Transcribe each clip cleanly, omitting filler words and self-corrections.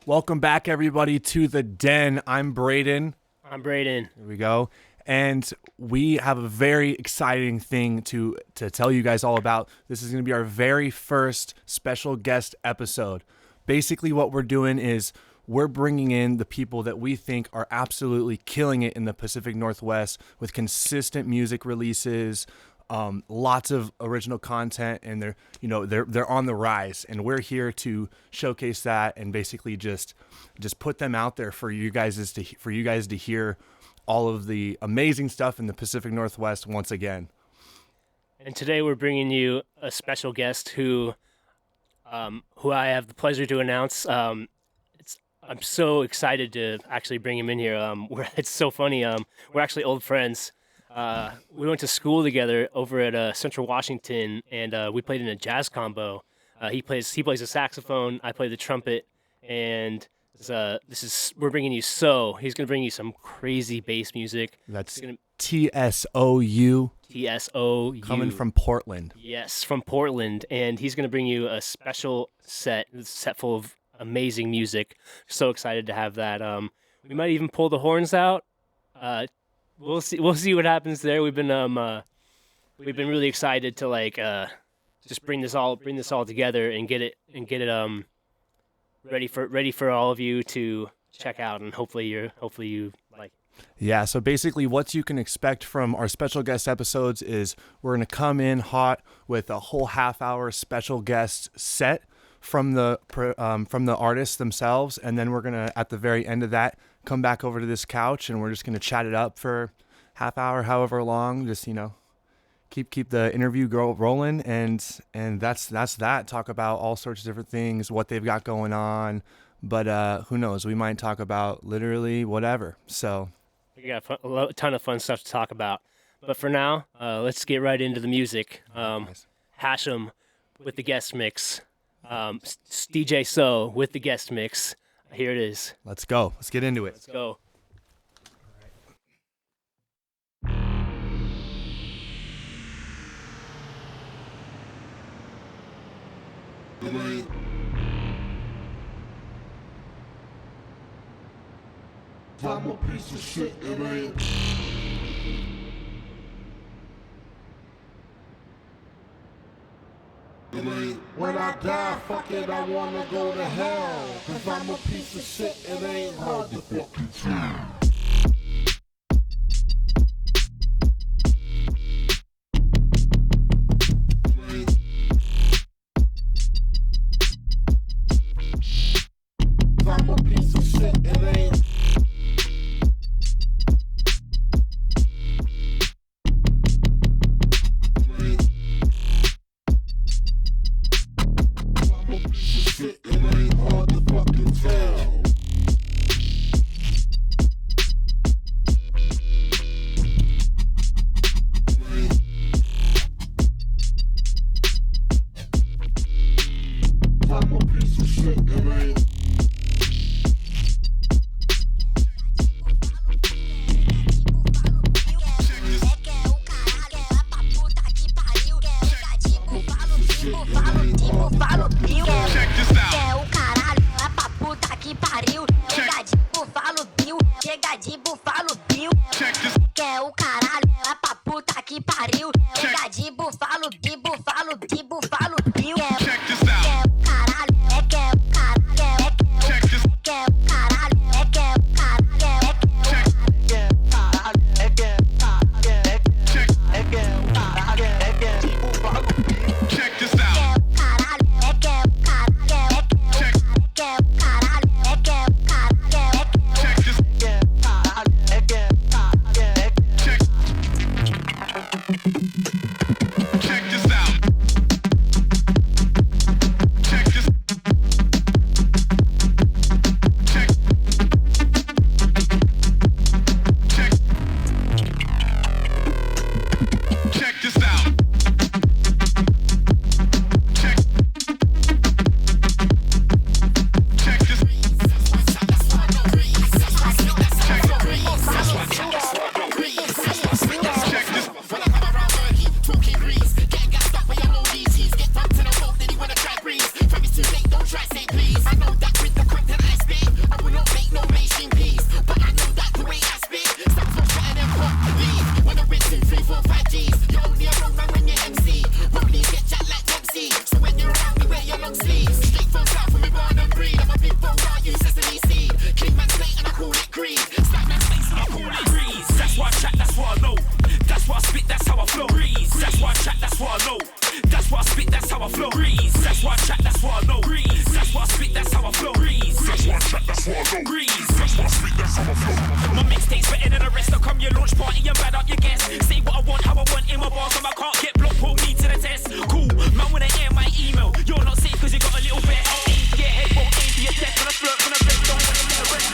Welcome back, everybody, to the Den. I'm Braden. I'm Braden. Here we go. And we have a very exciting thing to tell you guys all about. This is going to be our very first special guest episode. Basically, what we're doing is we're bringing in the people that we think are absolutely killing it in the Pacific Northwest with consistent music releases, lots of original content, and they're on the rise. And we're here to showcase that and basically just put them out there for you guys to hear all of the amazing stuff in the Pacific Northwest once again. And today we're bringing you a special guest who I have the pleasure to announce. I'm so excited to actually bring him in here. It's so funny. We're actually old friends. We went to school together over at Central Washington, and we played in a jazz combo. He plays the saxophone. I play the trumpet, and we're bringing you TSOU. He's gonna bring you some crazy bass music. That's TSOU. TSOU. Coming from Portland. Yes, from Portland, and he's gonna bring you a special set full of amazing music. So excited to have that. We might even pull the horns out. We'll see what happens there. We've been really excited to just bring this all together and get it ready for all of you to check out, and hopefully you like. Yeah, so basically what you can expect from our special guest episodes is we're going to come in hot with a whole half-hour special guest set from the artists themselves, and then we're going to, at the very end of that, come back over to this couch, and we're just going to chat it up for half hour, however long, just, keep the interview rolling, and that's that. Talk about all sorts of different things, what they've got going on, but who knows, we might talk about literally whatever. So we got a ton of fun stuff to talk about, but for now, let's get right into the music. Nice. Hashem with the guest mix, DJ TSOU with the guest mix. Here it is. Let's go. Let's get into it. Let's go. I'm a piece of shit, it ain't. When I die, fuck it, I wanna go to hell. Cause I'm a piece of shit, it ain't hard to fucking tell. I'm a piece of shit, it ain't. My mixtape's better than the rest. I come your launch party and bad up your guests. Say what I want, how I want in my bars, so I can't get blocked. Put me to the test. Cool, man, when I air my email, you're not safe cause you got a little bit. Yeah, head won't aim for your test. When I flirt, when I break, don't want to get a rest.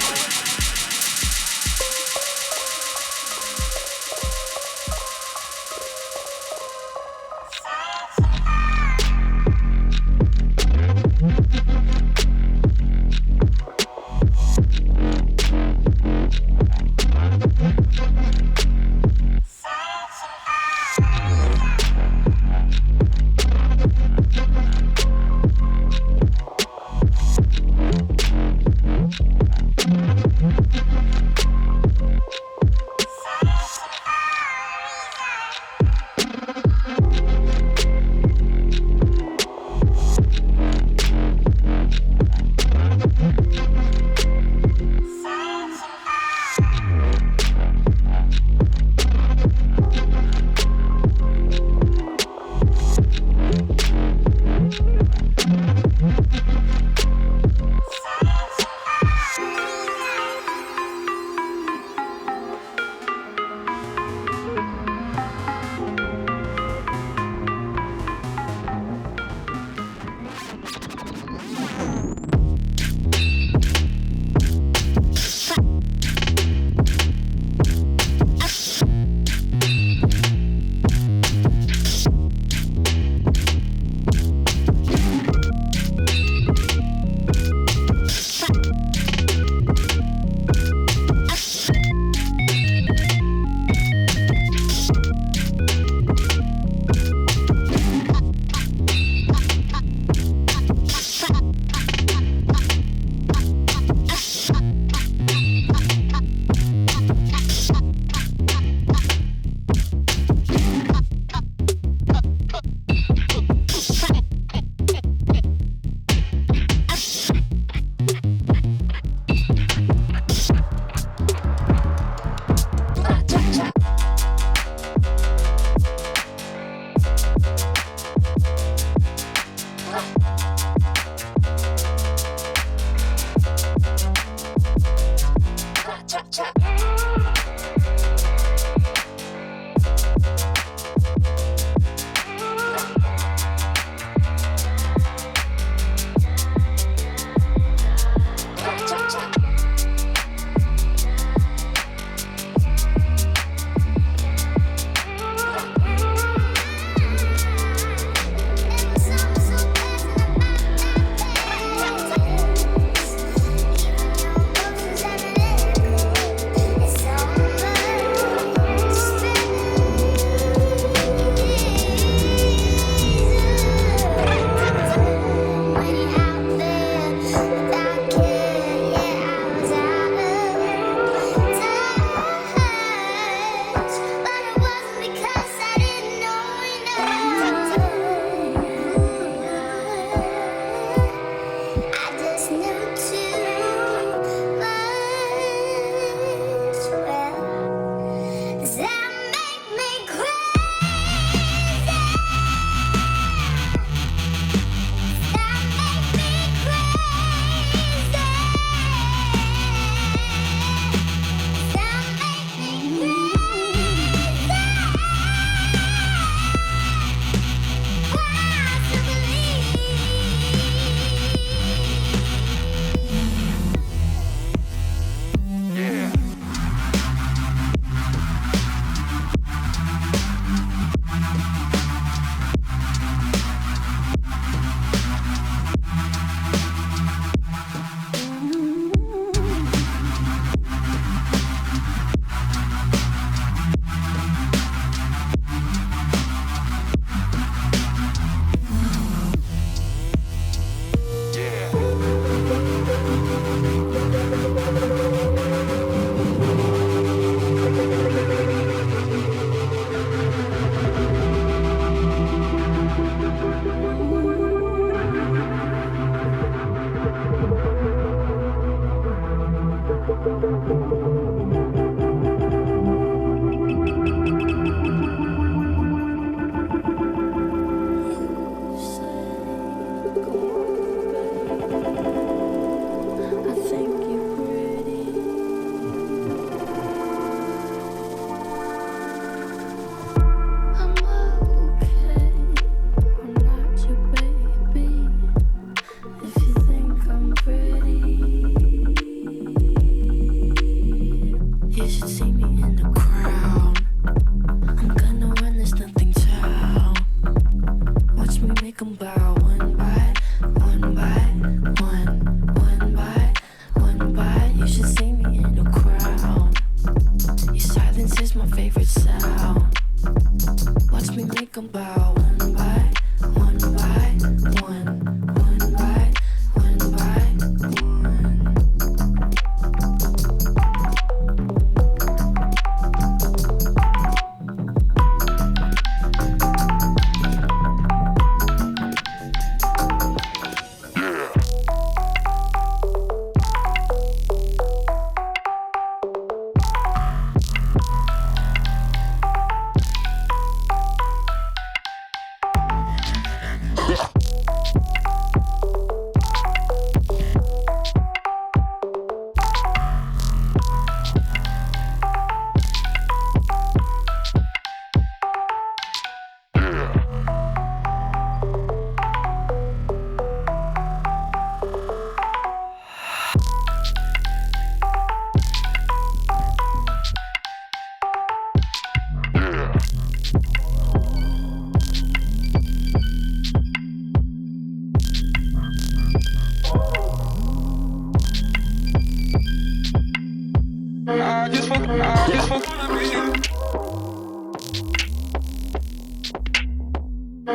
I just wanna be you.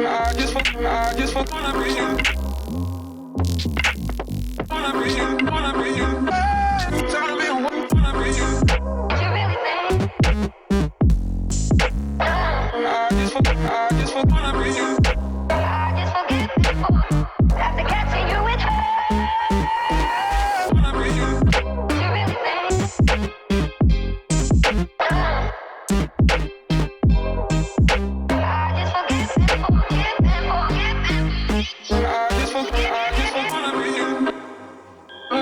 I just wanna be you. Wanna be you, wanna be you. Tell me what wanna be you. You really think? I just wanna be you. I just forget before after catching you with her. Wanna be you. You really think? I just forget before, I just wanna be you. I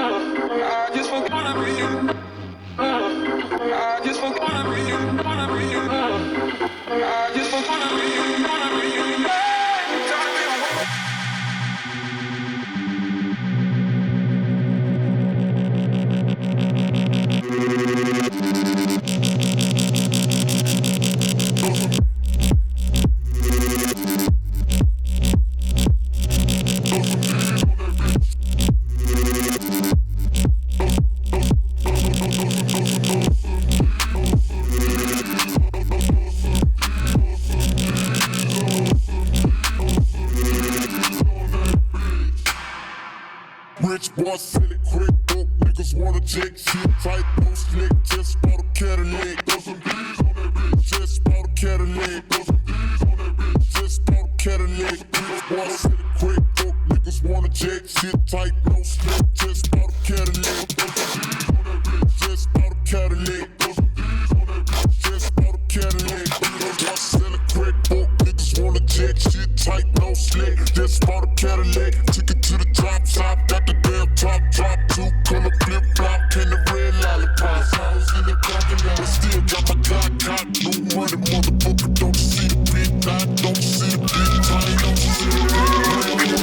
just wanna be you. I just wanna be you. Wanna be you. I just wanna be you. Wanna be you. Tell me what. Rich boy said it quick, broke niggas wanna take shit tight, no slick, just bought a Cadillac. Throw some D's on that bitch, just bought a Cadillac. Throw some D's on that bitch, just bought a Cadillac. Rich boy said it quick, broke niggas wanna jack shit tight, no slick, just bought a Cadillac. Throw some D's on that bitch, just bought a Cadillac. Throw some D's on that bitch, just bought a Cadillac. Rich boy said it quick, broke niggas wanna jack shit tight, no slick, just bought a Cadillac. Took it to the top, got the damn top, two color flip flop, and the red lollipops. I was in the parking lot, still got my cock, no money, motherfucker. Don't you see the big dot? Don't you see the big time? Don't you see the big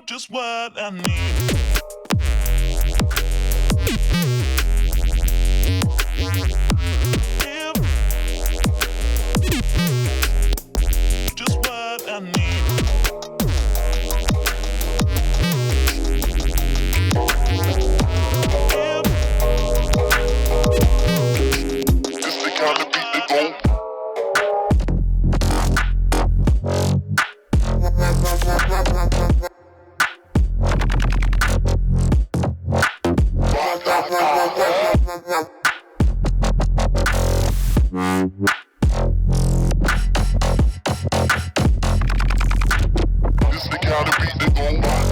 just what I need. Just what I need. This the kind of beat that go. This the kind of beat that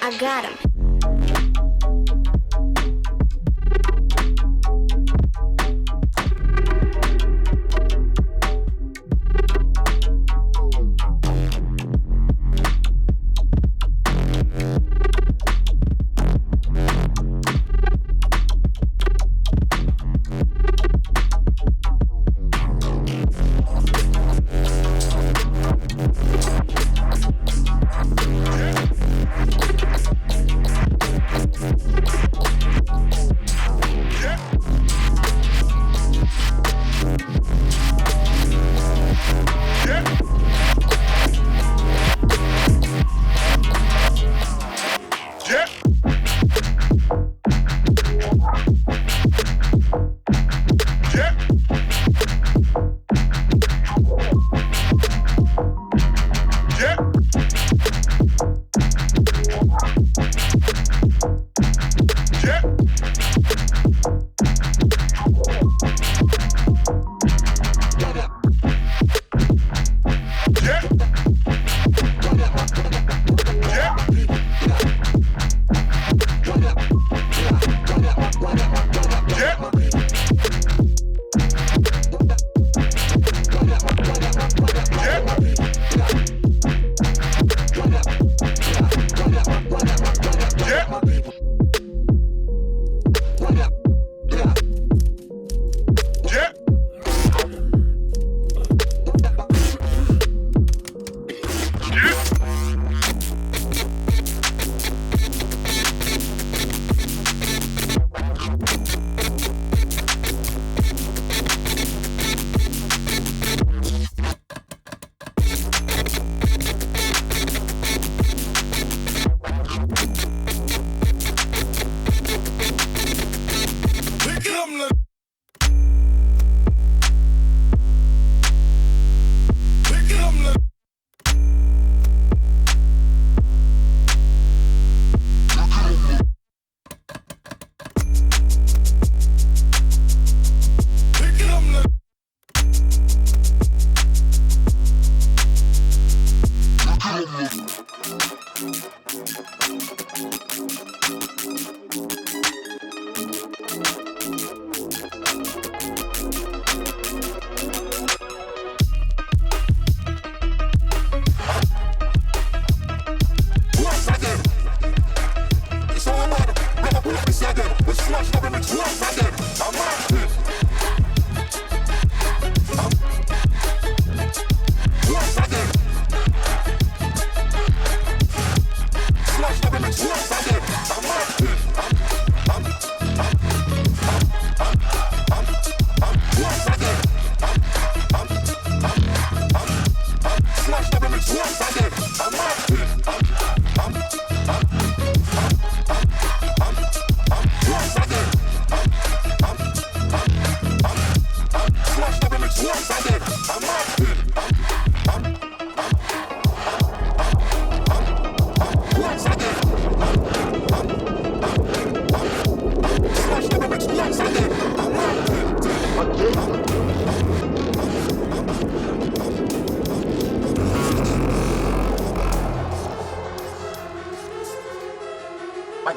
I got him.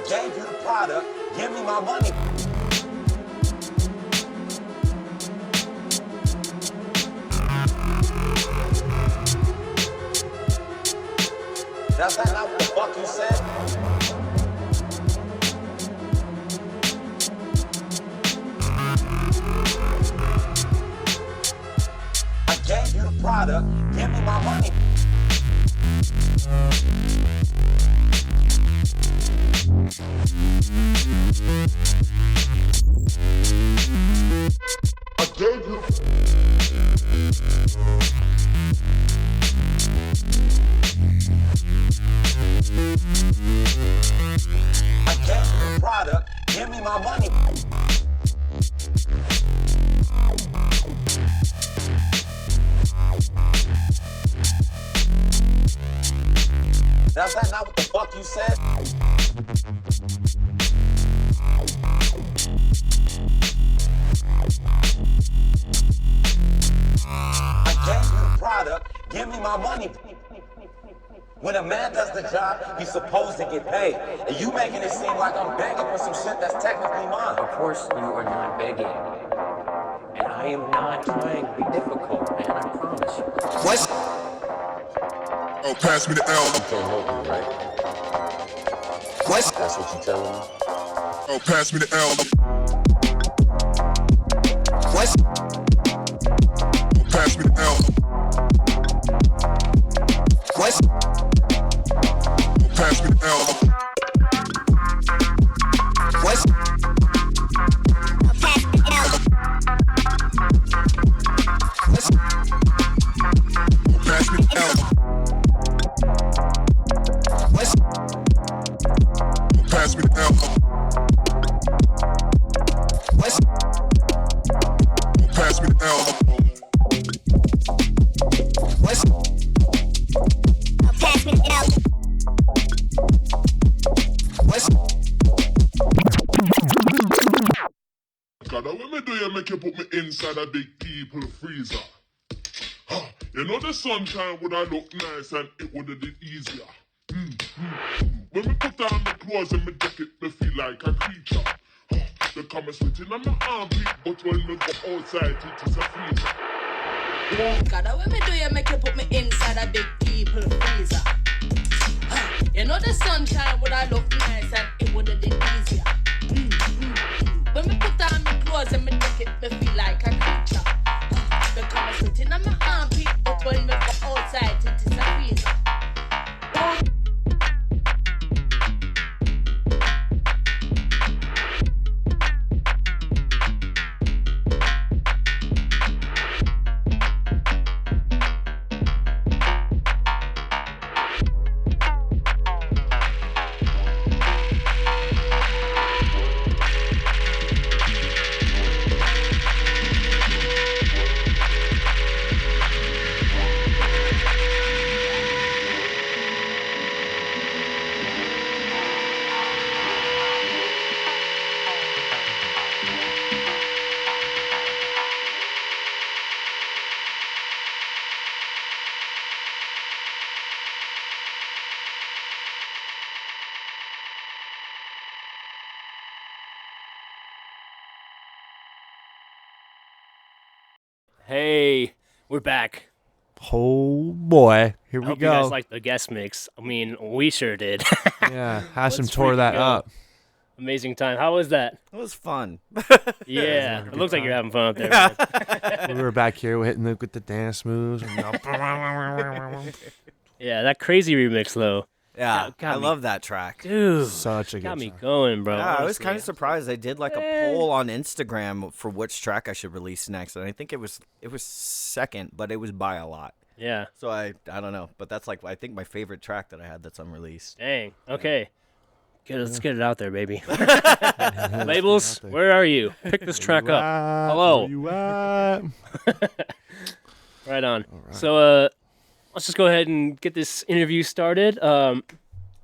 gave you the product, give me my money. That's not what the fuck you said? I gave you the product, give me my money. I gave you the product, give me my money. That's not what the fuck you said? I gave you the product, give me my money. When a man does the job, he's supposed to get paid. And you making it seem like I'm begging for some shit that's technically mine. Of course you are not begging. And I am not trying to be difficult, man, I promise you. What? Oh, pass me the L. You can't help me, right? What? That's what you telling me? Oh, pass me the L. What? Oh, pass me the L. What? Oh, pass me the L. What? Oh, pass me the L. What? Oh, pass me the L. What? Oh, pass me the L. What? Pass me the L. What? God, what me do you make you put me inside a big people freezer? Huh. You know the sunshine would have looked nice and it would have been easier. When me put on the clothes and me jacket, me feel like a creature. Huh. They come sweating on my armpit, but when me go outside, it is a freezer. God, what me do you make you put me inside a big people freezer? You know the sunshine would have looked nice and it would have been easier. When me put on my clothes and my jacket, me feel like a creature. They come sitting on my armpit, but when me go outside, it is a freezer. Hey, we're back. Oh boy, here I we hope go. you guys liked the guest mix. I mean, we sure did. Yeah, Hashem Let's tore freaking that go. up. Amazing time. How was that? It was fun. Yeah, it looks like you're having fun up there. Man. We were back here hitting with the dance moves. And Yeah, that crazy remix though. Yeah, got I me. love that track. Dude, such a good got me song. going, bro. Yeah, I was honestly. kind of surprised. They did like a poll on Instagram for which track I should release next, and I think it was second, but it was by a lot. Yeah. So I don't know, but that's like I think my favorite track that I had that's unreleased. Dang. Okay. Let's get it out there, baby. Labels, where are you? Pick this track up. Hello. Where you at? Right on. So let's just go ahead and get this interview started.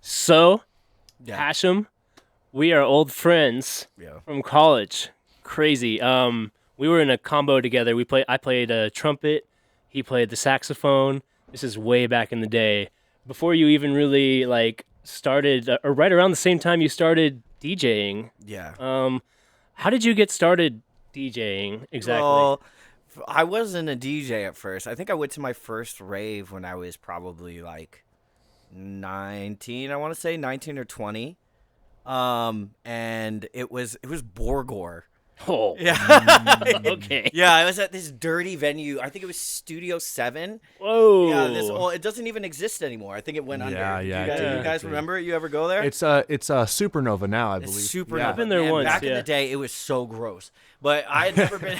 So, Yeah. Hashem, we are old friends Yeah. from college. Crazy. We were in a combo together. I played a trumpet. He played the saxophone. This is way back in the day, before you even really like started, or right around the same time you started DJing. Yeah. How did you get started DJing exactly? Well, I wasn't a DJ at first. I think I went to my first rave when I was probably like 19. I want to say 19 or 20. And it was Borgor. Oh, Yeah. okay. Yeah, I was at this dirty venue. I think it was Studio 7. Whoa. Yeah, it doesn't even exist anymore. I think it went under. Yeah, You guys remember it? You ever go there? It's a Supernova now, I It's believe. Supernova. Yeah. I've been there Man, once, Back in yeah. the day, it was so gross. But I had never been.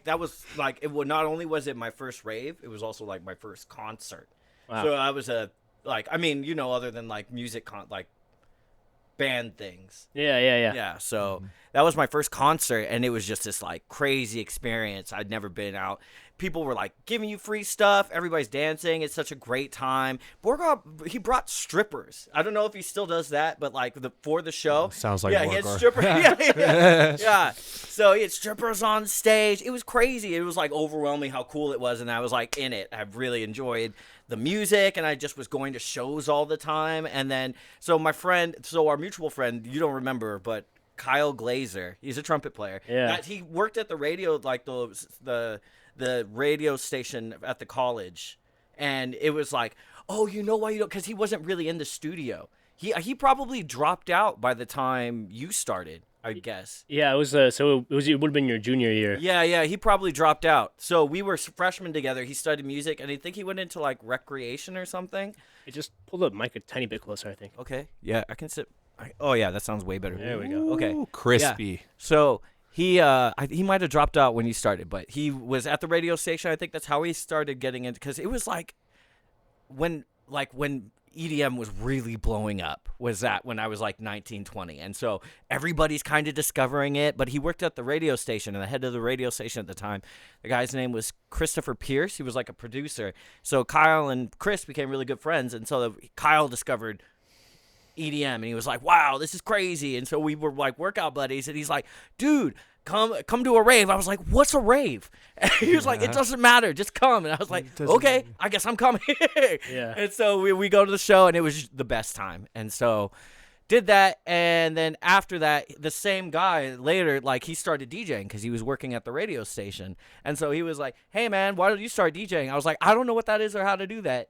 That was like it. Not only was it my first rave, it was also like my first concert. Wow. So I was other than like music band things. Yeah. Yeah, so that was my first concert, and it was just this like crazy experience. I'd never been out. People were like giving you free stuff. Everybody's dancing. It's such a great time. Borgov, he brought strippers. I don't know if he still does that, but like for the show, Sounds like he had Borgor. strippers. Yeah. So he had strippers on stage. It was crazy. It was like overwhelming how cool it was, and I was like in it. I really enjoyed the music, and I just was going to shows all the time. And then our mutual friend, you don't remember, but Kyle Glazer, he's a trumpet player. Yeah. He worked at the radio, like the radio station at the college, and it was like, oh, you know why you don't? Because he wasn't really in the studio. He probably dropped out by the time you started, I guess. Yeah, it was. So it would have been your junior year. Yeah, he probably dropped out. So we were freshmen together. He studied music, and I think he went into like recreation or something. It just pulled the mic a tiny bit closer, I think. Okay. Yeah, I can sit. Oh yeah, that sounds way better. There we go. Okay. Ooh, crispy. Yeah. So he might have dropped out when you started, but he was at the radio station. I think that's how he started getting into, because it was like when EDM was really blowing up, was that when I was like 19, 20. And so everybody's kind of discovering it, but he worked at the radio station, and the head of the radio station at the time, the guy's name was Christopher Pierce. He was like a producer. So Kyle and Chris became really good friends, and so Kyle discovered EDM, and he was like, wow, this is crazy. And so we were like workout buddies, and he's like, dude, come to a rave. I was like, what's a rave? And he was like, it doesn't matter, just come. And I was like, okay, I guess I'm coming. Yeah. And so we go to the show, and it was the best time. And so did that, and then after that, the same guy later, like, he started DJing because he was working at the radio station. And so he was like, hey man, why don't you start DJing? I was like, I don't know what that is or how to do that.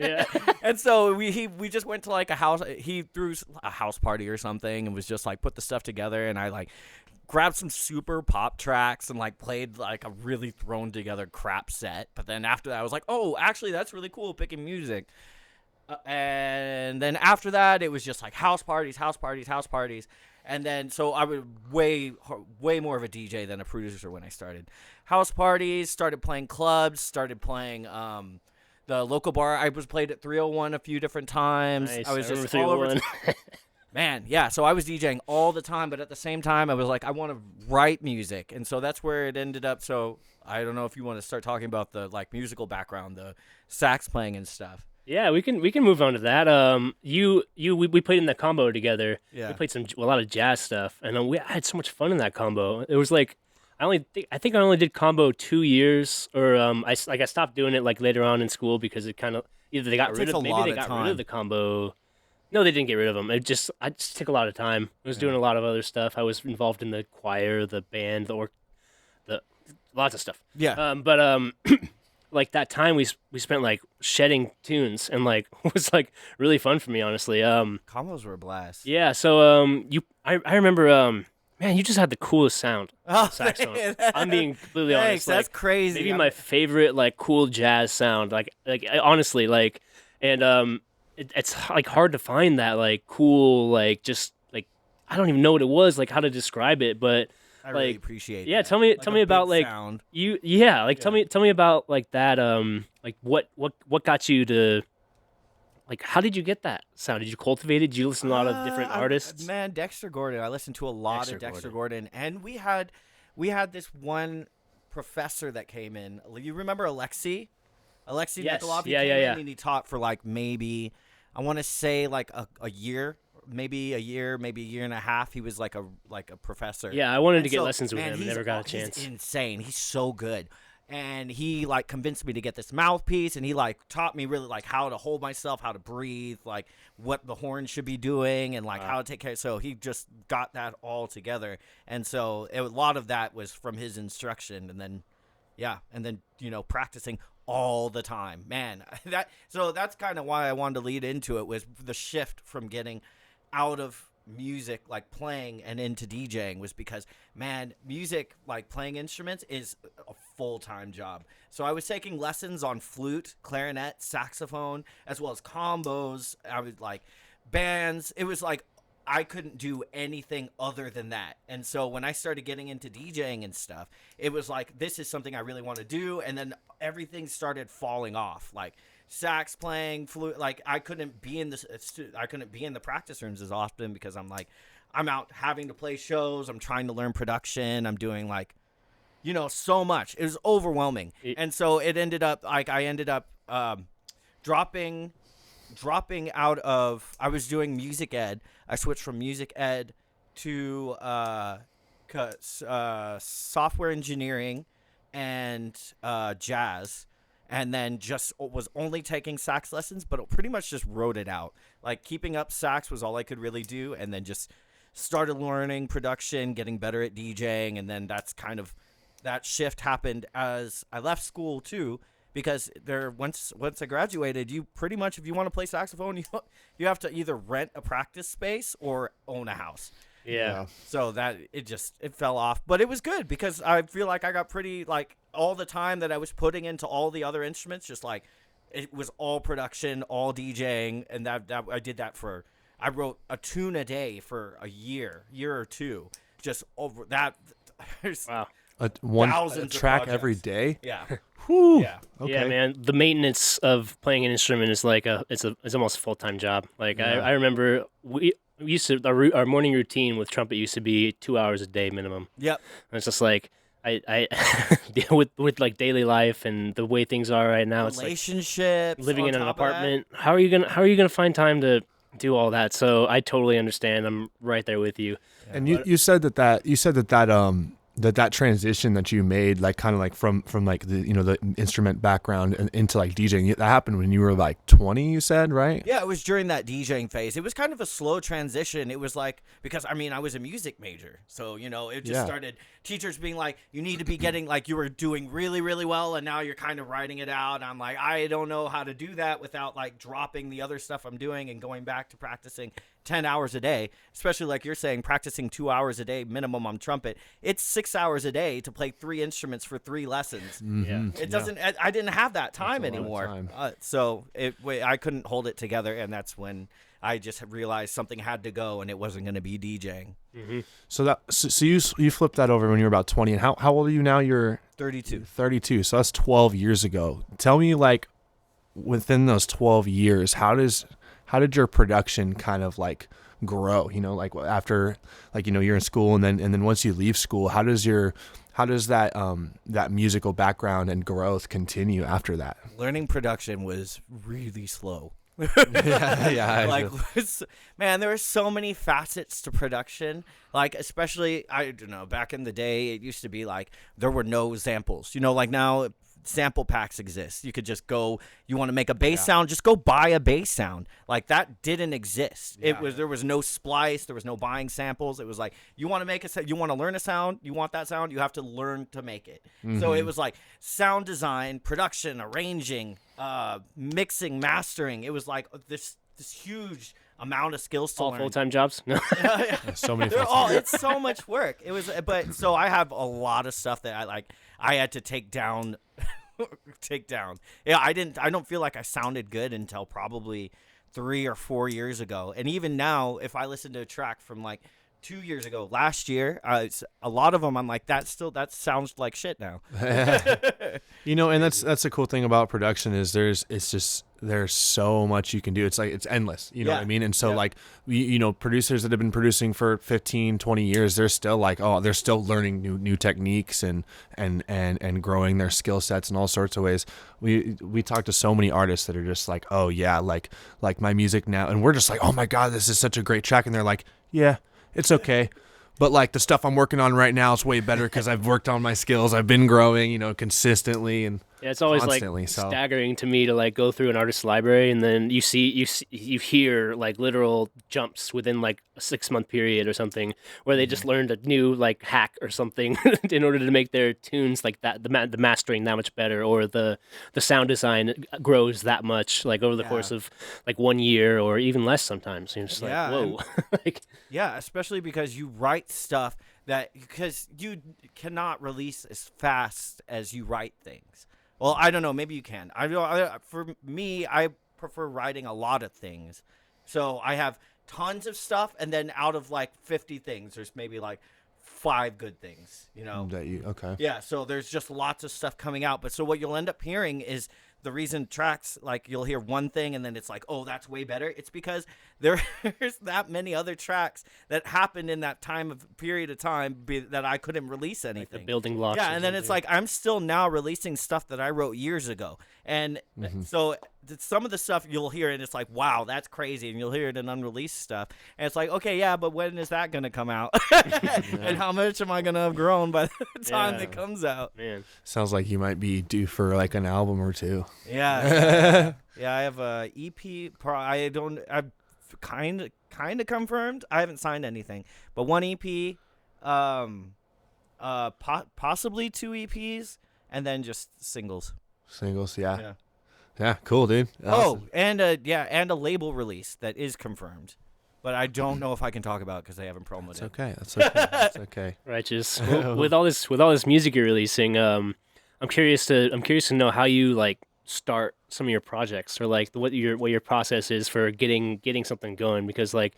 Yeah. And so we just went to like he threw a house party or something, and was just like put the stuff together, and I like grabbed some super pop tracks and like played like a really thrown together crap set. But then after that, I was like, oh, actually that's really cool, picking music. And then after that, it was just like house parties. And then so I was way more of a DJ than a producer when I started. House parties, started playing clubs, started playing the local bar. I was played at 301 a few different times. Nice. I was I just remember all over. 301. Man, yeah. So I was DJing all the time, but at the same time, I was like, I want to write music, and so that's where it ended up. So I don't know if you want to start talking about the like musical background, the sax playing and stuff. Yeah, we can move on to that. We played in that combo together. Yeah. We played a lot of jazz stuff, and I had so much fun in that combo. It was like I think I only did combo 2 years, or I stopped doing it like later on in school because it kind of either they got rid of the combo. No, they didn't get rid of them. I just took a lot of time. I was doing a lot of other stuff. I was involved in the choir, the band, the lots of stuff. Yeah. Like that time we spent like shedding tunes, and like it was like really fun for me, honestly. Combos were a blast. Yeah. So I remember man, you just had the coolest sound. Oh, saxophone. I'm being completely Thanks, honest. that's like, crazy. Maybe my favorite like cool jazz sound. Like honestly, like, and it's like hard to find that like cool, like just like I don't even know what it was, like how to describe it, but I really appreciate. Yeah, that. tell me a about big like sound. you. Yeah, like tell me about like that. Like what got you to like? How did you get that sound? Did you cultivate it? Did you listen to a lot of different artists? Man, Dexter Gordon. I listened to a lot of Dexter Gordon, and we had this one professor that came in. You remember Alexei? Alexei Yes. Nikolov. He Yeah, came yeah, in yeah. And he taught for like maybe, I want to say like a year. Maybe a year and a half. He was like a professor. Yeah, I wanted to get so, lessons with man, him. he's Never got a chance. He's insane. He's so good. and he like convinced me to get this mouthpiece, and he like taught me really like how to hold myself, how to breathe, like what the horn should be doing, and like how to take care. So he just got that all together, and so a lot of that was from his instruction, and then practicing all the time, man. That's kind of why I wanted to lead into it, was the shift from getting out of music, like playing, and into DJing, was because, man, music, like playing instruments, is a full-time job. So I was taking lessons on flute, clarinet, saxophone, as well as combos. I was like bands. It was like I couldn't do anything other than that. And so when I started getting into DJing and stuff, it was like, this is something I really want to do. And then everything started falling off, like sax playing, flute. Like I couldn't be in the practice rooms as often, because I'm out having to play shows. I'm trying to learn production. I'm doing like, so much. It was overwhelming. And so it ended up like I ended up dropping out of, I was doing music ed. I switched from music ed to software engineering and jazz, and then just was only taking sax lessons, but pretty much just wrote it out. Like keeping up sax was all I could really do, and then just started learning production, getting better at DJing, and then that shift happened as I left school too. Because once I graduated, you pretty much, if you want to play saxophone, you have to either rent a practice space or own a house. Yeah. So that it fell off, but it was good because I feel like I got pretty, like, all the time that I was putting into all the other instruments, just like it was all production, all DJing, and that I did that I wrote a tune a day for a year or two, just over that. Wow. A track every day. Yeah. Whew. Yeah. Okay. Yeah, man. The maintenance of playing an instrument is like it's almost a full-time job. Like I remember we used to our morning routine with trumpet used to be 2 hours a day minimum. Yep. And it's just like I with like daily life and the way things are right now, relationships, it's like living in an on top of that. apartment. How are you gonna find time to do all that? So I totally understand. I'm right there with you. And you said that transition that you made, like kind of like from like the the instrument background and into like DJing, that happened when you were like 20, you said, right? Yeah, it was during that DJing phase. It was kind of a slow transition. It was like, because I was a music major, so it just started teachers being like, you need to be getting, like, you were doing really, really well, and now you're kind of writing it out. And I'm like, I don't know how to do that without like dropping the other stuff I'm doing and going back to practicing 10 hours a day, especially like you're saying, practicing 2 hours a day minimum on trumpet. It's 6 hours a day to play 3 instruments for 3 lessons. Mm-hmm. It doesn't, I didn't have that time anymore. Time. So I couldn't hold it together. And that's when I just realized something had to go, and it wasn't going to be DJing. Mm-hmm. So you flipped that over when you were about 20, and how old are you now? You're 32. 32. So that's 12 years ago. Tell me, like, within those 12 years, how did your production kind of like grow? Like after, like, you're in school, and then once you leave school, how does that musical background and growth continue after that? Learning production was really slow. yeah. Like, man, there were so many facets to production. Like, especially, I don't know, back in the day, it used to be like there were no samples. Like now, sample packs exist. You could just go, you want to make a bass sound, just go buy a bass sound. Like, that didn't exist. There was no splice, there was no buying samples. It was like, you want to make you want to learn a sound, you want that sound, you have to learn to make it. Mm-hmm. So it was like sound design, production, arranging, mixing, mastering. It was like this huge amount of skills to all learn. full-time jobs. No. So many. It's so much work. It was, but so I have a lot of stuff that I had to take down. Yeah, I don't feel like I sounded good until probably 3 or 4 years ago. And even now, if I listen to a track from like 2 years ago, last year, a lot of them I'm like, that sounds like shit now. And that's the cool thing about production is there's so much you can do. It's like, it's endless, what I mean? And so like, producers that have been producing for 15, 20 years, they're still like, they're still learning new techniques and growing their skill sets in all sorts of ways. We talk to so many artists that are just like, oh yeah, like my music now. And we're just like, oh my God, this is such a great track. And they're like, yeah, it's okay. But like the stuff I'm working on right now is way better because I've worked on my skills. I've been growing, consistently and Yeah, it's always constantly. like So staggering to me to like go through an artist's library and then you hear like literal jumps within like a 6-month period or something where they just learned a new like hack or something in order to make their tunes like that the mastering that much better, or the sound design grows that much like over the course of like 1 year or even less sometimes. You're just like, whoa. Like, yeah, especially because you write stuff because you cannot release as fast as you write things. Well, I don't know. Maybe you can. For me, I prefer writing a lot of things. So I have tons of stuff, and then out of like 50 things, there's maybe like 5 good things, okay. Yeah, so there's just lots of stuff coming out. But so what you'll end up hearing is the reason tracks, like you'll hear one thing and then it's like, oh, that's way better. It's because there's that many other tracks that happened in that period of time that I couldn't release anything. Like the building blocks. Yeah, and then it's like I'm still now releasing stuff that I wrote years ago. And so some of the stuff you'll hear and it's like, wow, that's crazy. And you'll hear it in unreleased stuff. And it's like, okay, yeah, but when is that going to come out? And how much am I going to have grown by the time it comes out? Man. Sounds like you might be due for like an album or two. Yeah. Yeah, I have a EP. I've kind of confirmed. I haven't signed anything. But one EP, possibly 2 EPs, and then just singles. Singles, yeah. Yeah, cool, dude. And a label release that is confirmed. But I don't know if I can talk about it because they haven't promoted it. That's okay. That's okay. Righteous. Well, with all this music you're releasing, I'm curious to know how you like start some of your projects, or like what your process is for getting something going, because like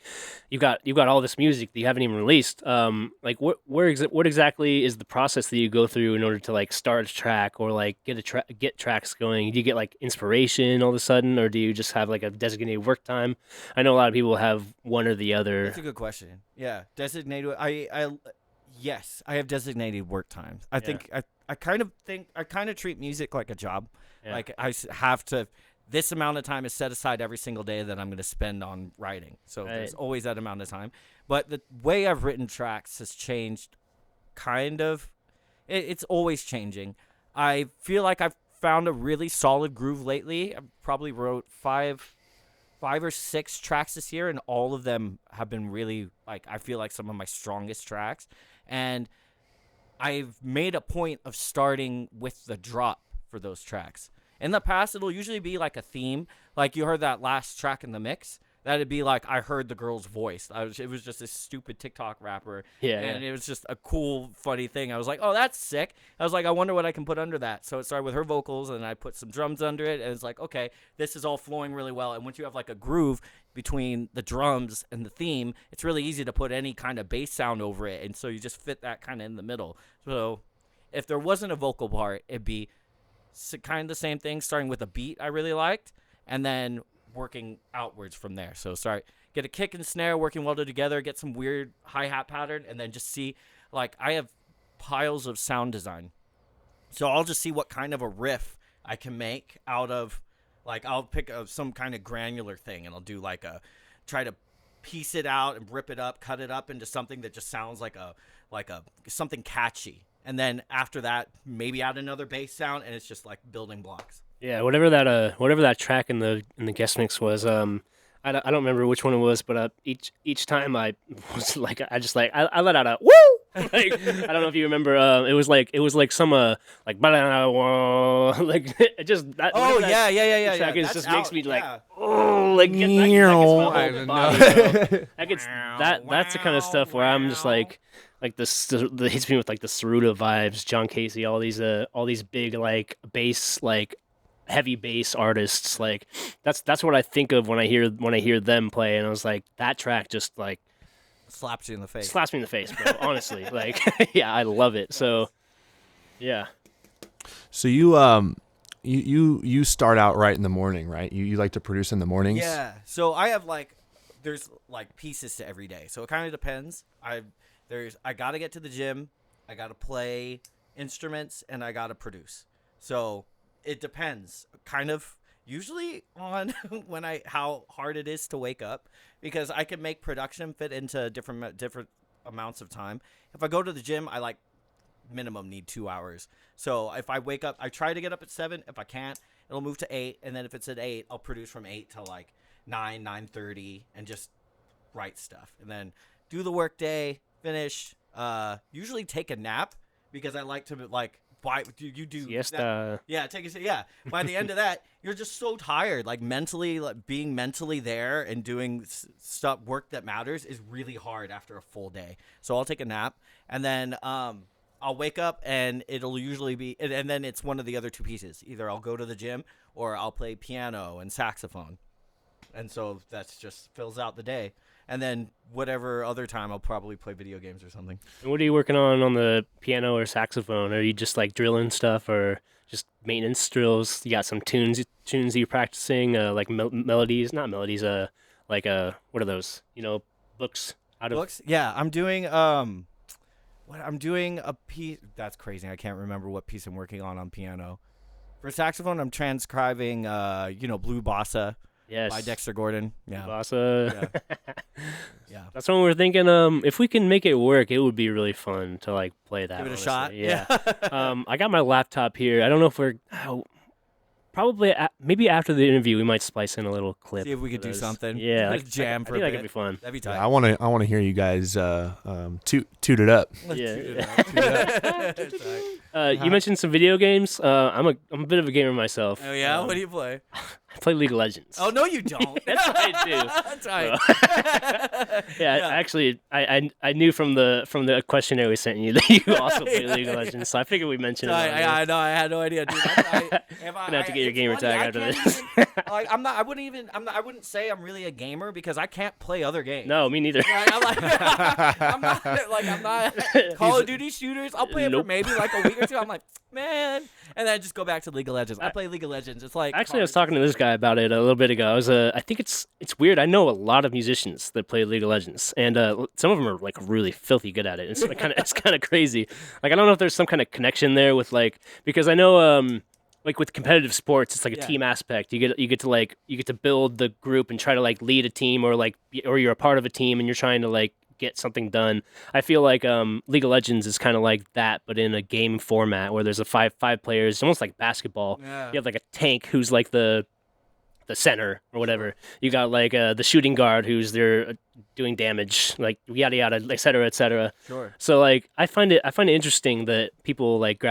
you've got all this music that you haven't even released. Like what exactly is the process that you go through in order to like start a track or like get tracks going? Do you get like inspiration all of a sudden, or do you just have like a designated work time? I know a lot of people have one or the other. That's a good question. Yeah, designated. Yes, I have designated work times. I kind of treat music like a job. Yeah. Like I have to, this amount of time is set aside every single day that I'm going to spend on writing. So there's always that amount of time. But the way I've written tracks has changed kind of. It's always changing. I feel like I've found a really solid groove lately. I probably wrote five or 6 tracks this year, and all of them have been really, like, I feel like some of my strongest tracks. And I've made a point of starting with the drop for those tracks. In the past, it'll usually be like a theme. Like you heard that last track in the mix. That'd be like, I heard the girl's voice. It was just this stupid TikTok rapper. And it was just a cool, funny thing. I was like, oh, that's sick. I was like, I wonder what I can put under that. So it started with her vocals, and I put some drums under it. And it's like, okay, this is all flowing really well. And once you have like a groove between the drums and the theme, it's really easy to put any kind of bass sound over it. And so you just fit that kind of in the middle. So if there wasn't a vocal part, it'd be kind of the same thing, starting with a beat I really liked, and then working outwards from there. So get a kick and snare working well together, get some weird hi-hat pattern, and then just see, like, I have piles of sound design. So I'll just see what kind of a riff I can make out of, like, I'll pick some kind of granular thing, and I'll do try to piece it out and rip it up, cut it up into something that just sounds like something catchy. And then after that, maybe add another bass sound, and it's just like building blocks. Yeah, whatever that track in the guest mix was, I don't remember which one it was, but each time I was like, I let out a woo. Like, I don't know if you remember. It was like some like it just that. Oh that yeah. Track That's just makes me like yeah. oh like that gets my whole I don't body, know. bro. That's the kind of stuff where I'm just like this hits me with like the Saruda vibes, John Casey, all these big like bass, like heavy bass artists. Like that's what I think of when I hear them play, and I was like, that track just like slaps you in the face. Slaps me in the face, bro. Honestly, like yeah, I love it. So yeah. So you start out right in the morning, right? You like to produce in the mornings? Yeah. So I have there's pieces to every day. So it kind of depends. I got to get to the gym, I got to play instruments, and I got to produce. So it depends kind of usually on how hard it is to wake up, because I can make production fit into different amounts of time. If I go to the gym, I like minimum need 2 hours. So if I wake up, I try to get up at 7. If I can't, it'll move to 8. And then if it's at 8, I'll produce from 8 to like 9, 9:30 and just write stuff. And then do the work day, finish, usually take a nap because I like to like, why you do Siesta. Yeah. By the end of that, you're just so tired. Like mentally, like being mentally there and doing stuff, work that matters is really hard after a full day. So I'll take a nap and then, I'll wake up and it'll usually be, and then it's one of the other two pieces. Either I'll go to the gym or I'll play piano and saxophone. And so that's just fills out the day. And then whatever other time I'll probably play video games or something. And what are you working on the piano or saxophone? Are you just like drilling stuff or just maintenance drills? You got some tunes you're practicing, like melodies, not melodies, like what are those? You know, books. Books? Yeah, I'm doing I'm doing a piece. That's crazy. I can't remember what piece I'm working on piano. For saxophone, I'm transcribing Blue Bossa. Yes. By Dexter Gordon. Yeah. Bossa. Yeah. That's what we're thinking. If we can make it work, it would be really fun to like play that. Give it a honestly. shot. Yeah. I got my laptop here. I don't know if we're probably maybe after the interview we might splice in a little clip. See if we could do something. Yeah, like jam for I think a that bit. could be fun. That'd be tight. Yeah, I want to hear you guys toot it up. Yeah. You mentioned some video games. I'm a bit of a gamer myself. Oh yeah, what do you play? I play League of Legends. Oh no, you don't. That's what I do. That's right. Actually, I knew from the questionnaire we sent you that you also play League of Legends, so I figured we mentioned it. I know. I had no idea, dude. Gonna have to get your gamer tag after this. I wouldn't say I'm really a gamer because I can't play other games. No, me neither. I'm not Call of Duty shooters. I'll play it for maybe like a week or two. I'm like, man, and then I just go back to League of Legends. I play League of Legends. It's like actually, I was talking to this guy about it a little bit ago. I think it's weird. I know a lot of musicians that play League of Legends, and some of them are like really filthy good at it. It's kind of crazy. Like I don't know if there's some kind of connection there with like because I know like with competitive sports, it's like a team aspect. You get to build the group and try to like lead a team or you're a part of a team and you're trying to like get something done. I feel like League of Legends is kind of like that, but in a game format where there's a five players, it's almost like basketball. Yeah. You have like a tank who's like the center or whatever. You got like the shooting guard who's there doing damage, like yada yada, et cetera, et cetera. Sure. So like I find it interesting that people like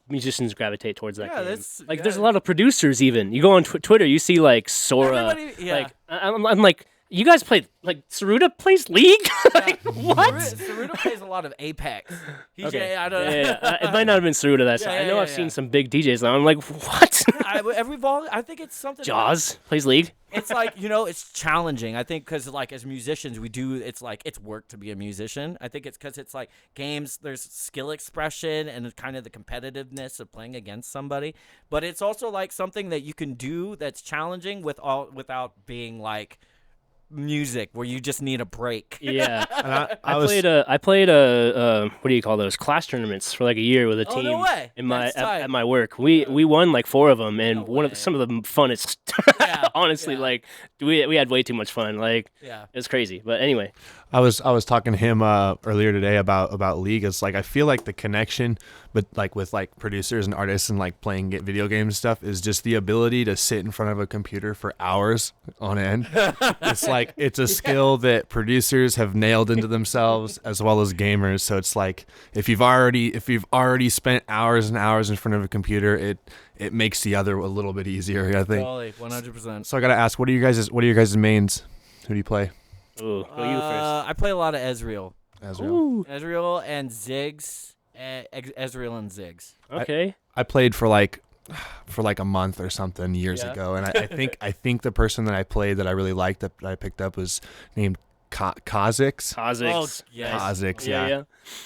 musicians gravitate towards that game. There's a lot of producers even. You go on Twitter, you see like Sora. Like I'm like, you guys play like Saruta plays League? Like what? Saruta plays a lot of Apex. Okay. I don't know. It might not have been Saruta that time. I know I've seen some big DJs now. I'm like, what? I think it's something. Jaws plays League. It's like it's challenging. I think because like as musicians, we do. It's like it's work to be a musician. I think it's because it's like games. There's skill expression and kind of the competitiveness of playing against somebody. But it's also like something that you can do that's challenging without being like music where you just need a break. Yeah. I played what do you call those class tournaments for like a year with a team. No way. At my work. We won like 4 of them and some of the funnest. Honestly, like we had way too much fun. Like it was crazy. But anyway, I was talking to him earlier today about League. It's like I feel like the connection, but like with like producers and artists and like playing video games and stuff is just the ability to sit in front of a computer for hours on end. It's like it's a skill that producers have nailed into themselves as well as gamers. So it's like if you've already spent hours and hours in front of a computer, it makes the other a little bit easier. I think. Totally, 100%. So I gotta ask, what are your guys' mains? Who do you play? Ooh, go you first. I play a lot of Ezreal. Ezreal and Ziggs. Ezreal and Ziggs. Okay. I played for like a month or something years ago, and I think the person that I played that I really liked that I picked up was named Kha'Zix. Kha'Zix. Oh, yes. Kha'Zix,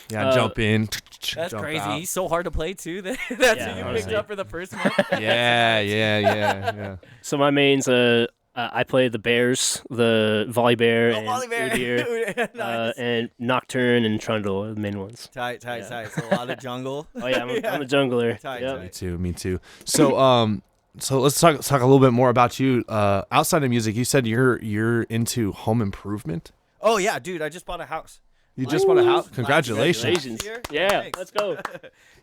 Yeah. Jump in. That's jump crazy. out. He's so hard to play too. That's who you honestly. picked up for the first month. Yeah. So my mains, I play the Bears, the Volibear, and Udyr, Nice. and Nocturne and Trundle are the main ones. Tight. So a lot of jungle. Oh yeah, I'm a jungler. Tight. Me too. So so let's talk a little bit more about you. Outside of music, you said you're into home improvement. Oh yeah, dude. I just bought a house. You just bought a house. Congratulations. Congratulations. Yeah, Thanks. let's go.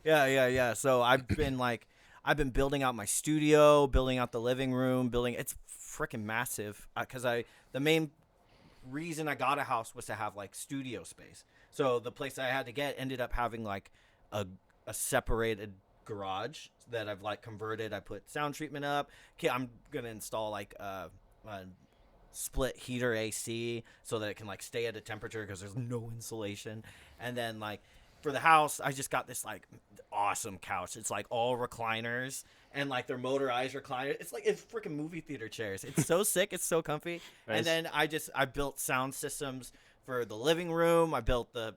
Yeah. So I've been building out my studio, building out the living room, it's freaking massive. The main reason I got a house was to have like studio space. So the place I had to get ended up having like a separated garage that I've like converted. I put sound treatment up. Okay, I'm gonna install like a split heater AC so that it can like stay at a temperature because there's no insulation. And then like for the house, I just got this like awesome couch. It's like all recliners and like they're motorized recliners. It's freaking movie theater chairs. It's so sick. It's so comfy. Nice. And then I built sound systems for the living room. I built the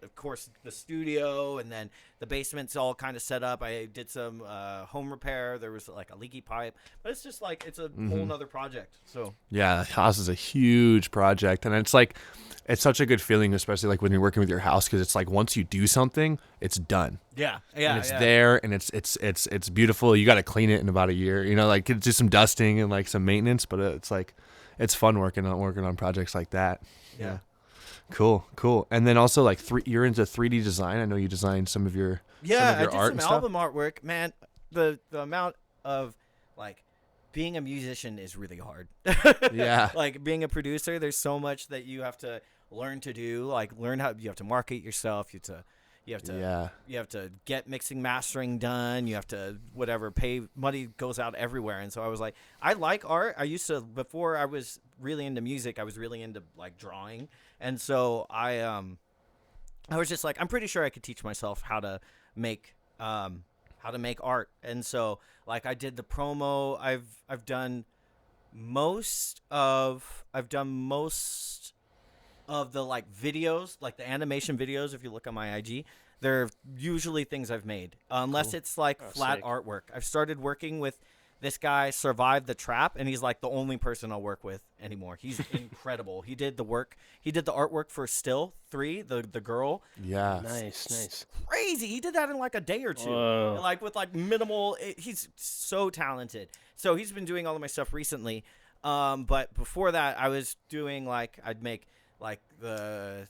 of course the studio, and then the basement's all kind of set up. I did some home repair. There was like a leaky pipe, but it's just like it's a whole nother project. So Yeah, the house is a huge project, and it's like it's such a good feeling, especially like when you're working with your house, because it's like once you do something, it's done. yeah, And it's there, and it's beautiful. You got to clean it in about a year, like do some dusting and like some maintenance, but it's like it's fun working on projects like that. Yeah. Cool. And then also like you're into 3D design. I know you designed some of your I did art some and stuff. album artwork. Man, the amount of like being a musician is really hard. Yeah. Like being a producer, there's so much that you have to learn to do. Like you have to market yourself. You have to get mixing, mastering done. You have to pay money goes out everywhere. And so I was like, I like art. I used to, before I was really into music, I was really into like drawing. And so I was just like, I'm pretty sure I could teach myself how to make art. And so like I did the promo. I've done most of the like videos, like the animation videos. If you look on my IG, they're usually things I've made, unless it's like flat sick. artwork. I've started working with this guy, Survive the Trap, and he's like the only person I'll work with anymore. He's incredible. He did the artwork for Still 3, the girl. Yeah. Nice. Crazy. He did that in like a day or two. Whoa. Like with like minimal. He's so talented. So he's been doing all of my stuff recently. But before that, I was doing like I'd make like the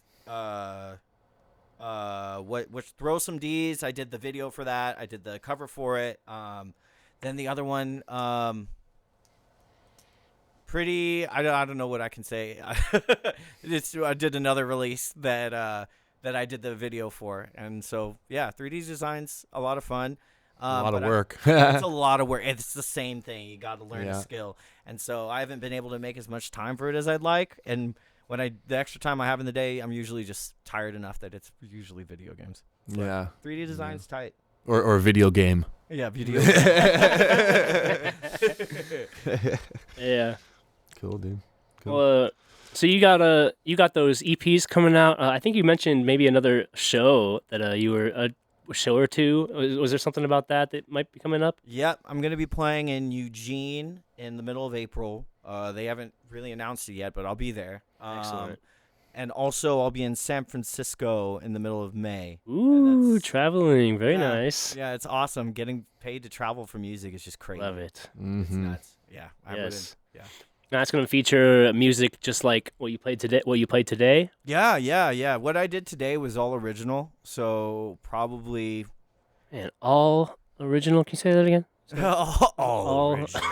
which Throw Some D's. I did the video for that. I did the cover for it. Then the other one, I don't know what I can say. I did another release that I did the video for, and so yeah, 3D design's a lot of fun. A lot of work. It's a lot of work. It's the same thing. You got to learn a Yeah. skill, and so I haven't been able to make as much time for it as I'd like. And when the extra time I have in the day, I'm usually just tired enough that it's usually video games. But Yeah. 3D design's tight. Or a video game. Yeah, video. Yeah. Cool, dude. Cool. Well, so you got those EPs coming out. I think you mentioned maybe another show that you were a show or two. Was there something about that might be coming up? Yep, I'm going to be playing in Eugene in the middle of April. They haven't really announced it yet, but I'll be there. Excellent. And also, I'll be in San Francisco in the middle of May. Ooh, traveling. Very nice. Yeah, it's awesome. Getting paid to travel for music is just crazy. Love it. It's nuts. Yeah, I Yes. wouldn't. Yeah. Now it's going to feature music just like what you played today. Yeah. What I did today was all original, so probably And all original. Can you say that again? all original.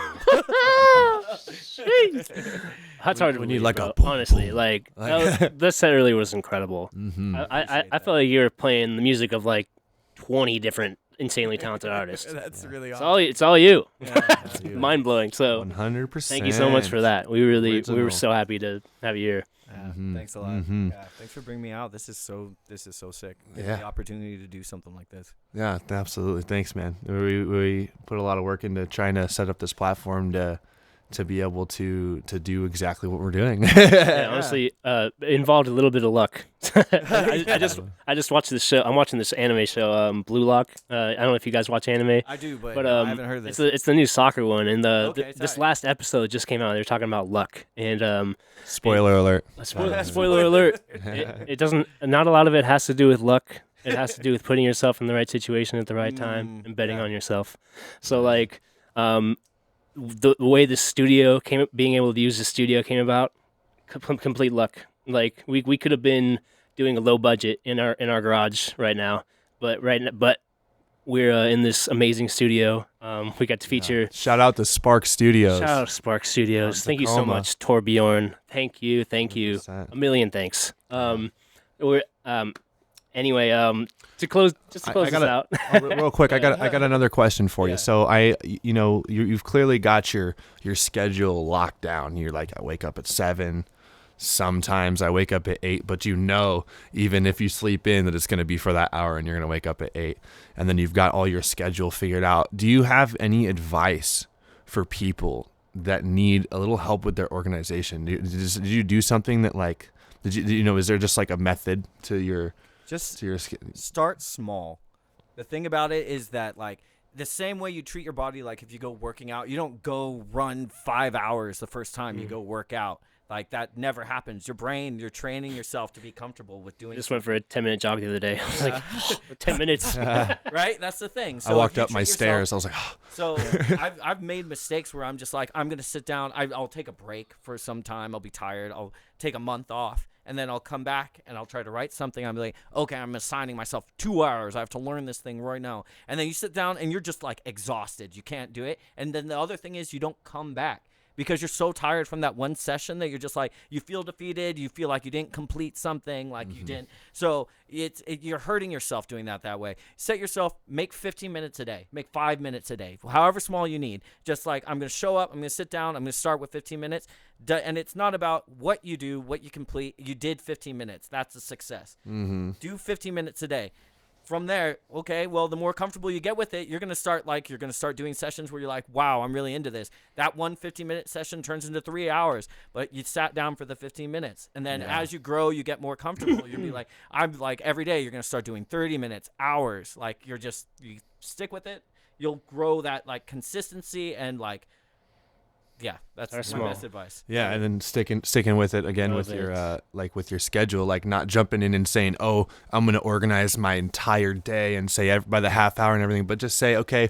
That's hard to we need believe, like bro. a boom, honestly. boom. Like that set really was incredible. Mm-hmm. I felt like you were playing the music of like 20 different insanely talented artists. That's really It's awesome. it's all you. Yeah. It's mind blowing. So 100%. thank you so much for that. We were Original. so happy to have you here. Yeah, thanks a lot. Yeah, thanks for bringing me out. This is so sick. Yeah. The opportunity to do something like this. Yeah, absolutely. Thanks, man. We put a lot of work into trying to set up this platform to be able to do exactly what we're doing. Yeah, honestly, it involved a little bit of luck. I just watched this show. I'm watching this anime show, Blue Lock. I don't know if you guys watch anime. I do, but But I haven't heard of this. it's the new soccer one, and Okay, this tight. last episode just came out. They're talking about luck, and Spoiler alert. spoiler alert. It doesn't. Not a lot of it has to do with luck. It has to do with putting yourself in the right situation at the right time and betting on yourself. So like, the way the studio being able to use the studio came about, complete luck. Like we could have been doing a low budget in our garage right now. But we're in this amazing studio. We got to feature. Shout out to Spark Studios. Shout out to Spark Studios. From Thank you so Tacoma. much, Torbjorn. Thank you. 100%. A million thanks. We're anyway. To close this out. Real quick, I got another question for you. So you've clearly got your schedule locked down. You're like, I wake up at 7. Sometimes I wake up at 8, but even if you sleep in, that it's going to be for that hour and you're going to wake up at 8, and then you've got all your schedule figured out. Do you have any advice for people that need a little help with their organization? Did you do something that is there just like a method to your start small. The thing about it is that like the same way you treat your body, like if you go working out, you don't go run 5 hours the first time you go work out. Like that never happens. Your brain, you're training yourself to be comfortable with doing. Just went for a 10-minute jog the other day. I was like, 10 minutes. Right? That's the thing. So I walked up my stairs. I was like, so I've made mistakes where I'm just like, I'm going to sit down. I'll take a break for some time. I'll be tired. I'll take a month off. And then I'll come back and I'll try to write something. I'm like, okay, I'm assigning myself 2 hours. I have to learn this thing right now. And then you sit down and you're just like exhausted. You can't do it. And then the other thing is you don't come back. Because you're so tired from that one session that you're just like, you feel defeated. You feel like you didn't complete something, like you didn't. So you're hurting yourself doing that way. Set yourself, make 15 minutes a day. Make 5 minutes a day, however small you need. Just like, I'm going to show up. I'm going to sit down. I'm going to start with 15 minutes. And it's not about what you do, what you complete. You did 15 minutes. That's a success. Do 15 minutes a day. From there, okay, well, the more comfortable you get with it, you're going to start doing sessions where you're like, wow, I'm really into this. That one 15-minute session turns into 3 hours, but you sat down for the 15 minutes. And then as you grow, you get more comfortable. You'll be like, I'm like, every day you're going to start doing 30 minutes, hours. Like you stick with it. You'll grow that like consistency and like, yeah, that's my best advice. Yeah, and then sticking with it again with your with your schedule, like not jumping in and saying, "Oh, I'm going to organize my entire day and say by the half hour and everything," but just say, "Okay,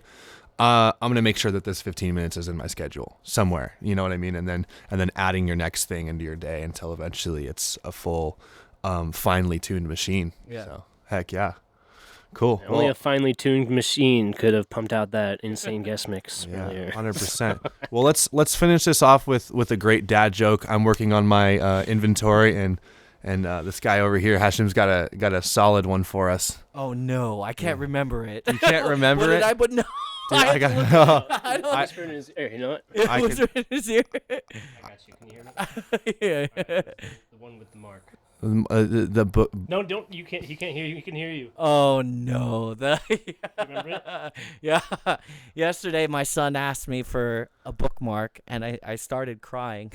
I'm going to make sure that this 15 minutes is in my schedule somewhere." You know what I mean? And then adding your next thing into your day until eventually it's a full finely tuned machine. Yeah. So, heck yeah. Cool. Only a finely tuned machine could have pumped out that insane guest mix earlier. 100%. Well, let's finish this off with a great dad joke. I'm working on my inventory, and this guy over here, Hashim's got a solid one for us. Oh no, I can't remember it. You can't remember it? I would know. Dude, I got. Whisper in his ear, you know what? It was in his ear. I got you. Can you hear me? Yeah. The one with the mark. The book. No, don't. You can't. He can't hear you. He can hear you. Oh no! Remember it? Yeah. Yesterday, my son asked me for a bookmark, and I started crying.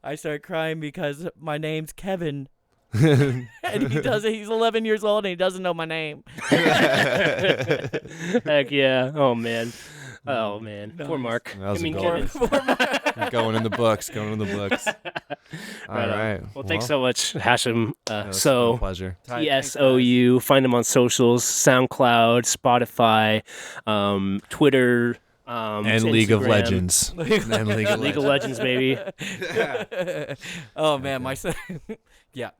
I started crying because my name's Kevin, and he's 11 years old and he doesn't know my name. Heck yeah! Oh man. Oh man. Nice. Poor Mark. That was I mean, a goal. Kevin. Going in the books. All right. Well, thanks so much, Hashim. It's a pleasure. TSOU. Find them on socials: SoundCloud, Spotify, Twitter, and League of Instagram. Legends. And League of Legends, baby. Oh man, my son. Yeah.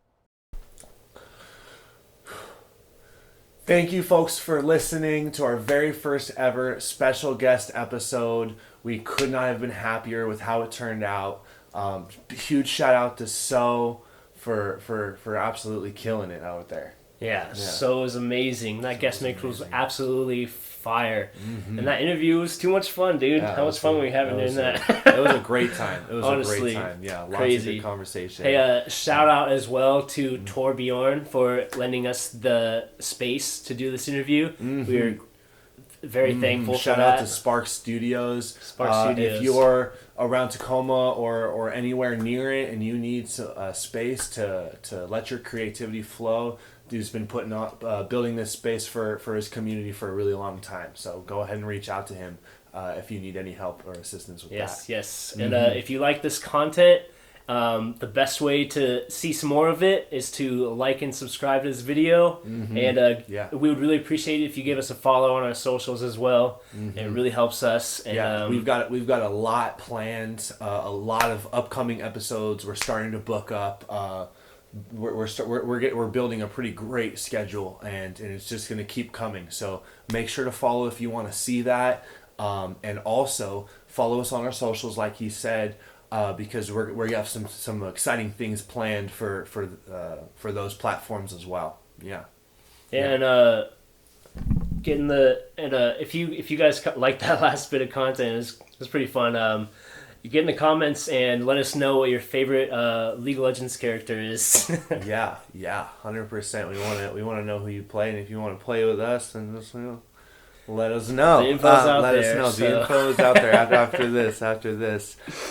Thank you, folks, for listening to our very first ever special guest episode. We could not have been happier with how it turned out. Huge shout out to TSOU for absolutely killing it out there. Yeah, so is amazing. That guest mix was absolutely fire. Mm-hmm. And that interview was too much fun, dude. How much fun were we having doing that? It was a great time. It was Honestly, a great time. Yeah, lots crazy. of good conversation. Hey, shout out as well to Torbjorn for lending us the space to do this interview. Mm-hmm. We're very thankful Shout for that. out to Spark Studios. Studios. If you're around Tacoma or anywhere near it and you need space to let your creativity flow, dude's been putting up building this space for his community for a really long time. So go ahead and reach out to him if you need any help or assistance with that. Yes. And if you like this content, the best way to see some more of it is to like and subscribe to this video. Mm-hmm. And we would really appreciate it if you give us a follow on our socials as well. Mm-hmm. It really helps us. And, we've got a lot planned, a lot of upcoming episodes. We're starting to book up. we're building a pretty great schedule, and it's just going to keep coming. So make sure to follow if you want to see that, and also follow us on our socials, like he said, because we have some exciting things planned for those platforms as well. Yeah. And if you guys like that last bit of content, it was pretty fun. You get in the comments and let us know what your favorite League of Legends character is. yeah, 100%. We want to know who you play, and if you want to play with us, then just, let us know. The info's out let there. us know. The info is out there after this.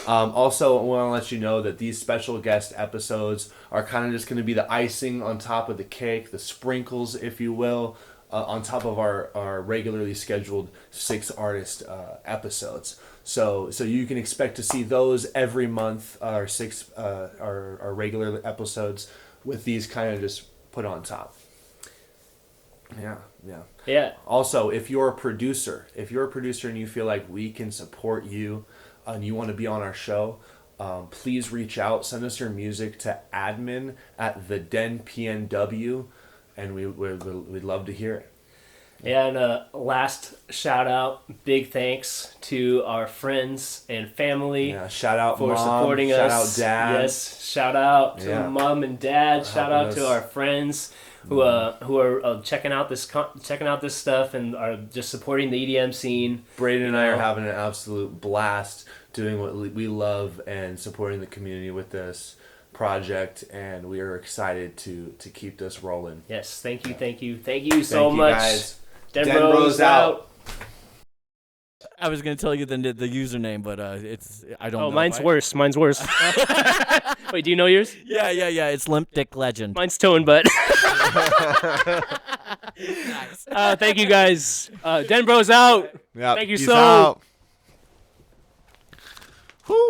Also, I want to let you know that these special guest episodes are kind of just going to be the icing on top of the cake, the sprinkles, if you will, on top of our regularly scheduled 6 artist episodes. So you can expect to see those every month, our 6 our regular episodes, with these kind of just put on top. Yeah. Also, if you're a producer and you feel like we can support you and you want to be on our show, please reach out. Send us your music to admin@thedenpnw, and we'd love to hear it. Yeah, and last shout out, big thanks to our friends and family. Yeah, shout out for Mom, supporting shout us. out Dad. Yes, shout out to Mom and Dad. Shout out to our friends who are checking out this stuff and are just supporting the EDM scene. Braden and I are having an absolute blast doing what we love and supporting the community with this project, and we are excited to keep this rolling. Yes, thank you so much. Guys. Den Bros out. I was gonna tell you the username, but I don't know. Oh, mine's worse. Wait, do you know yours? Yeah. It's Limp Dick Legend. Mine's Toe and Butt. Nice. Thank you guys. Den Bros out. Yep. Thank you Peace so. out.